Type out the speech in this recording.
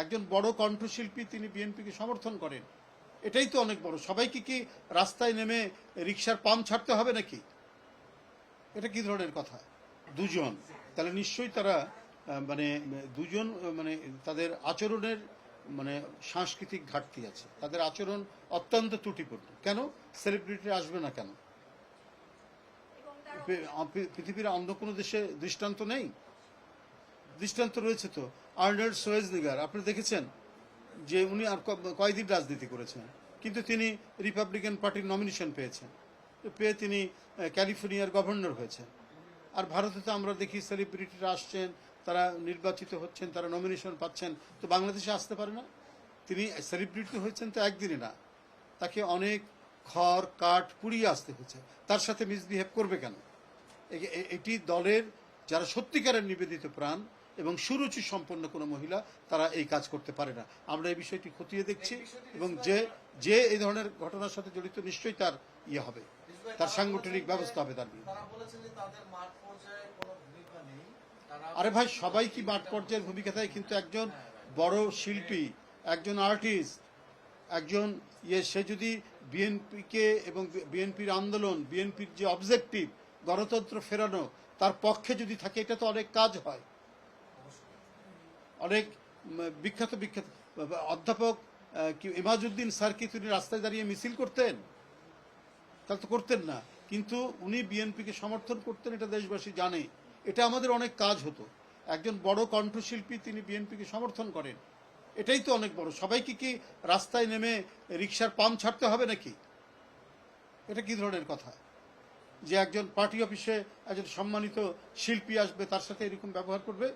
একজন বড় কণ্ঠশিল্পী, তিনি বিএনপিকে সমর্থন করেন, এটাই তো অনেক বড়। সবাইকে কি রাস্তায় নেমে রিকশার পাম্প ছাড়তে হবে নাকি? এটা কি ধরনের কথা? দুজন, তাহলে নিশ্চয়ই তারা মানে দুজন মানে তাদের আচরণের মানে সাংস্কৃতিক ঘাটতি আছে, তাদের আচরণ অত্যন্ত ত্রুটিপূর্ণ। কেন সেলিব্রিটি আসবে না কেন? পৃথিবীর অন্য কোনো দেশে দৃষ্টান্ত নেই? দৃষ্টান্ত রয়েছে তো। আর্নল্ড শোয়েজনিগার আপনি দেখেছেন যে উনি আর কয়দিন রাজনীতি করেছেন, কিন্তু তিনি রিপাবলিকান পার্টির নমিনেশন পেয়েছেন, পেয়ে তিনি ক্যালিফোর্নিয়ার গভর্নর হয়েছেন। আর ভারতে তো আমরা দেখি সেলিব্রিটিরা আসছেন, তারা নির্বাচিত হচ্ছেন, তারা নমিনেশন পাচ্ছেন, তো বাংলাদেশে আসতে পারে না? তিনি সেলিব্রিটি হয়েছেন তো একদিনে না, তাকে অনেক খড় কাঠ পুড়িয়ে আসতে হয়েছে। তার সাথে মিসবিহেভ করবে কেন? এটি দলের যারা সত্যিকারের নিবেদিত প্রাণ এবং সুরুচি সম্পন্ন কোনো মহিলা, তারা এই কাজ করতে পারে না। আমরা এই বিষয়টি খতিয়ে দেখছি এবং যে এই ধরনের ঘটনার সাথে জড়িত নিশ্চয়ই তার ইয়ে হবে, তার সাংগঠনিক ব্যবস্থা হবে তার বিরুদ্ধে। আরে ভাই, সবাই কি মাঠ পর্যায়ের ভূমিকা থাকে? কিন্তু একজন বড় শিল্পী, একজন আর্টিস্ট, একজন সে যদি বিএনপিকে এবং বিএনপির আন্দোলন, বিএনপির যে অবজেক্টিভ গণতন্ত্র ফেরানো, তার পক্ষে যদি থাকে, এটা তো অনেক কাজ হয়। অনেক বিখ্যাত বিখ্যাত অধ্যাপক ইমাজউদ্দিন স্যার কি তিনি রাস্তায় দাঁড়িয়ে মিছিল করতেন? তাহলে তো করতেন না, কিন্তু উনি বিএনপিকে সমর্থন করতেন, এটা দেশবাসী জানে। এটা আমাদের অনেক কাজ হতো। একজন বড় কণ্ঠশিল্পী, তিনি বিএনপিকে সমর্থন করেন, এটাই তো অনেক বড়। সবাইকে কি রাস্তায় নেমে রিকশার পাম্প ছাড়তে হবে নাকি? এটা কি ধরনের কথা যে একজন পার্টি অফিসে একজন সম্মানিত শিল্পী আসবে, তার সাথে এরকম ব্যবহার করবে?